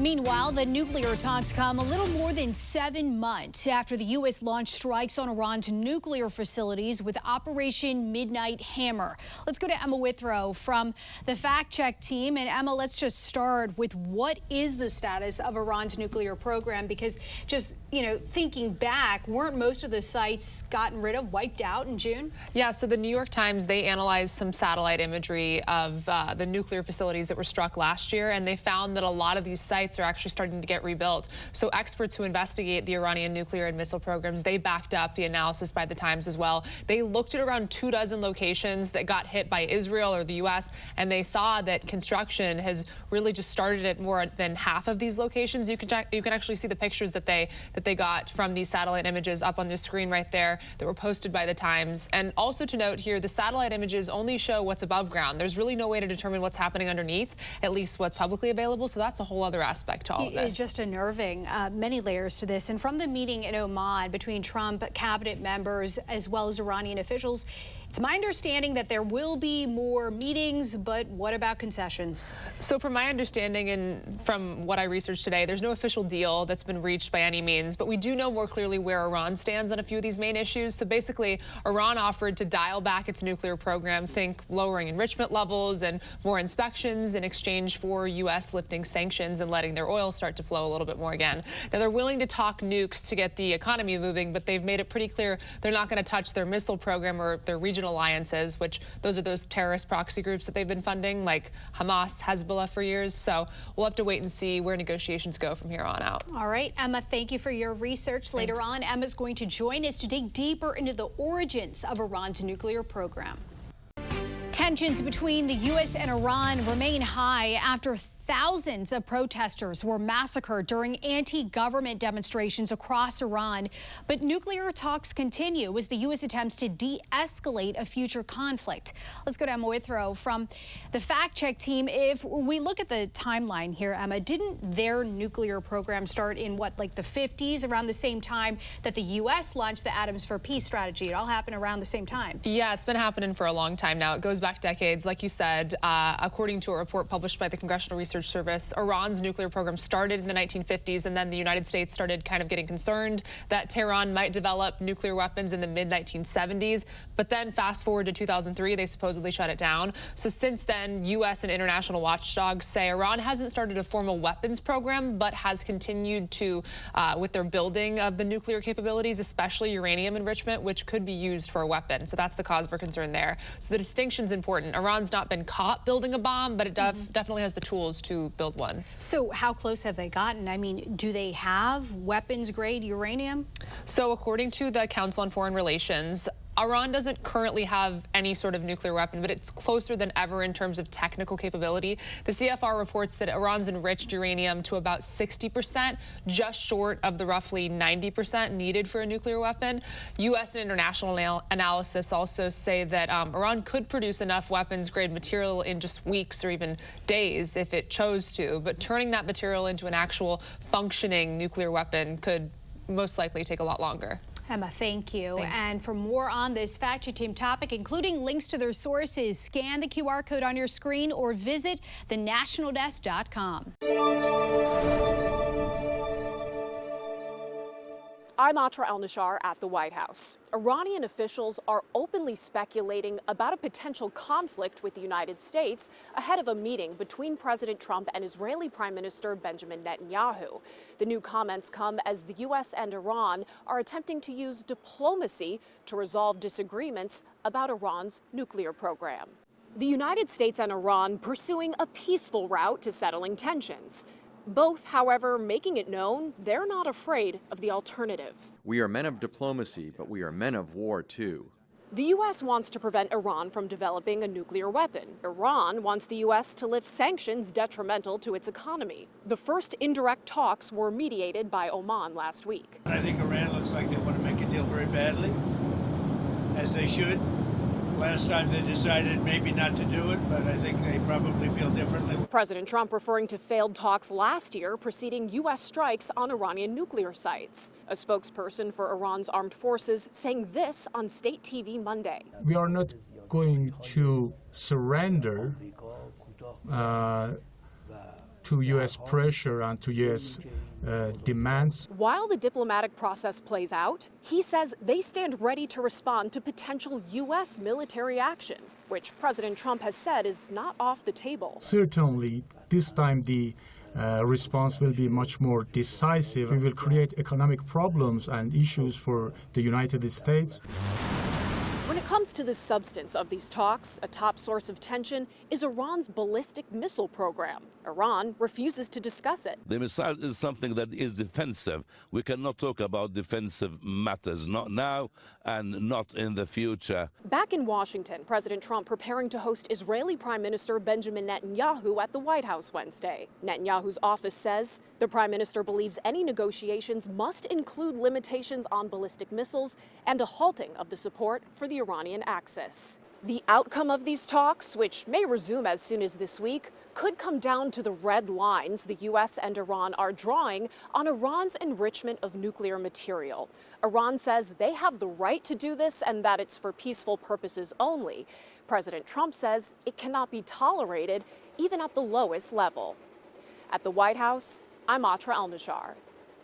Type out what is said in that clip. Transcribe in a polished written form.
Meanwhile, the nuclear talks come a little more than 7 months after the U.S. launched strikes on Iran's nuclear facilities with Operation Midnight Hammer. Let's go to Emma Withrow from the fact-check team. And Emma, let's just start with what is the status of Iran's nuclear program? Because just, thinking back, weren't most of the sites gotten rid of, wiped out in June? Yeah, so the New York Times, they analyzed some satellite imagery of the nuclear facilities that were struck last year, and they found that a lot of these sites are actually starting to get rebuilt. So experts who investigate the Iranian nuclear and missile programs, they backed up the analysis by the Times as well. They looked at around 24 locations that got hit by Israel or the U.S., and they saw that construction has really just started at more than half of these locations. You can actually see the pictures that they got from these satellite images up on the screen right there that were posted by the Times. And also to note here, the satellite images only show what's above ground. There's really no way to determine what's happening underneath, at least what's publicly available. So that's a whole other aspect to all of this. It's just unnerving. Many layers to this. And from the meeting in Oman between Trump cabinet members as well as Iranian officials, it's my understanding that there will be more meetings, but what about concessions? So from my understanding and from what I researched today, there's no official deal that's been reached by any means, but we do know more clearly where Iran stands on a few of these main issues. So basically, Iran offered to dial back its nuclear program, think lowering enrichment levels and more inspections in exchange for U.S. lifting sanctions and letting their oil start to flow a little bit more again. Now, they're willing to talk nukes to get the economy moving, but they've made it pretty clear they're not going to touch their missile program or their regional alliances, which those are those terrorist proxy groups that they've been funding, like Hamas, Hezbollah for years. So we'll have to wait and see where negotiations go from here on out. All right, Emma, thank you for your research. Later on, Emma's going to join us to dig deeper into the origins of Iran's nuclear program. Tensions between the U.S. and Iran remain high after thousands of protesters were massacred during anti-government demonstrations across Iran. But nuclear talks continue as the U.S. attempts to de-escalate a future conflict. Let's go to Emma Withrow from the fact-check team. If we look at the timeline here, Emma, didn't their nuclear program start in, the 50s, around the same time that the U.S. launched the Atoms for Peace strategy? It all happened around the same time. Yeah, it's been happening for a long time now. It goes back decades. Like you said, according to a report published by the Congressional Research Service, Iran's nuclear program started in the 1950s, and then the United States started kind of getting concerned that Tehran might develop nuclear weapons in the mid-1970s. But then fast forward to 2003, they supposedly shut it down. So since then, U.S. and international watchdogs say Iran hasn't started a formal weapons program, but has continued to, with their building of the nuclear capabilities, especially uranium enrichment, which could be used for a weapon. So that's the cause for concern there. So the distinction's important. Iran's not been caught building a bomb, but it definitely has the tools to build one. So how close have they gotten? I mean, do they have weapons-grade uranium? So according to the Council on Foreign Relations, Iran doesn't currently have any sort of nuclear weapon, but it's closer than ever in terms of technical capability. The CFR reports that Iran's enriched uranium to about 60%, just short of the roughly 90% needed for a nuclear weapon. U.S. and international analysis also say that Iran could produce enough weapons-grade material in just weeks or even days if it chose to, but turning that material into an actual functioning nuclear weapon could most likely take a lot longer. Emma, thank you. Thanks. And for more on this fact-check team topic, including links to their sources, scan the QR code on your screen or visit thenationaldesk.com. I'm Atra El-Nashar at the White House. Iranian officials are openly speculating about a potential conflict with the United States ahead of a meeting between President Trump and Israeli Prime Minister Benjamin Netanyahu. The new comments come as the U.S. and Iran are attempting to use diplomacy to resolve disagreements about Iran's nuclear program. The United States and Iran pursuing a peaceful route to settling tensions. Both, however, making it known they're not afraid of the alternative. We are men of diplomacy, but we are men of war, too. The U.S. wants to prevent Iran from developing a nuclear weapon. Iran wants the U.S. to lift sanctions detrimental to its economy. The first indirect talks were mediated by Oman last week. I think Iran looks like they want to make a deal very badly, as they should. Last time they decided maybe not to do it, but I think they probably feel differently. President Trump referring to failed talks last year preceding U.S. strikes on Iranian nuclear sites. A spokesperson for Iran's armed forces saying this on state TV Monday. We are not going to surrender to U.S. pressure and to U.S. Demands. While the diplomatic process plays out, he says they stand ready to respond to potential U.S. military action, which President Trump has said is not off the table. Certainly, this time the response will be much more decisive. We will create economic problems and issues for the United States. When it comes to the substance of these talks, a top source of tension is Iran's ballistic missile program. Iran refuses to discuss it. The missile is something that is defensive. We cannot talk about defensive matters, not now and not in the future. Back in Washington, President Trump preparing to host Israeli Prime Minister Benjamin Netanyahu at the White House Wednesday. Netanyahu's office says the prime minister believes any negotiations must include limitations on ballistic missiles and a halting of the support for the Iranian axis. The outcome of these talks, which may resume as soon as this week, could come down to the red lines the U.S. and Iran are drawing on Iran's enrichment of nuclear material. Iran says they have the right to do this and that it's for peaceful purposes only. President Trump says it cannot be tolerated, even at the lowest level. At the White House, I'm Atra El-Nashar.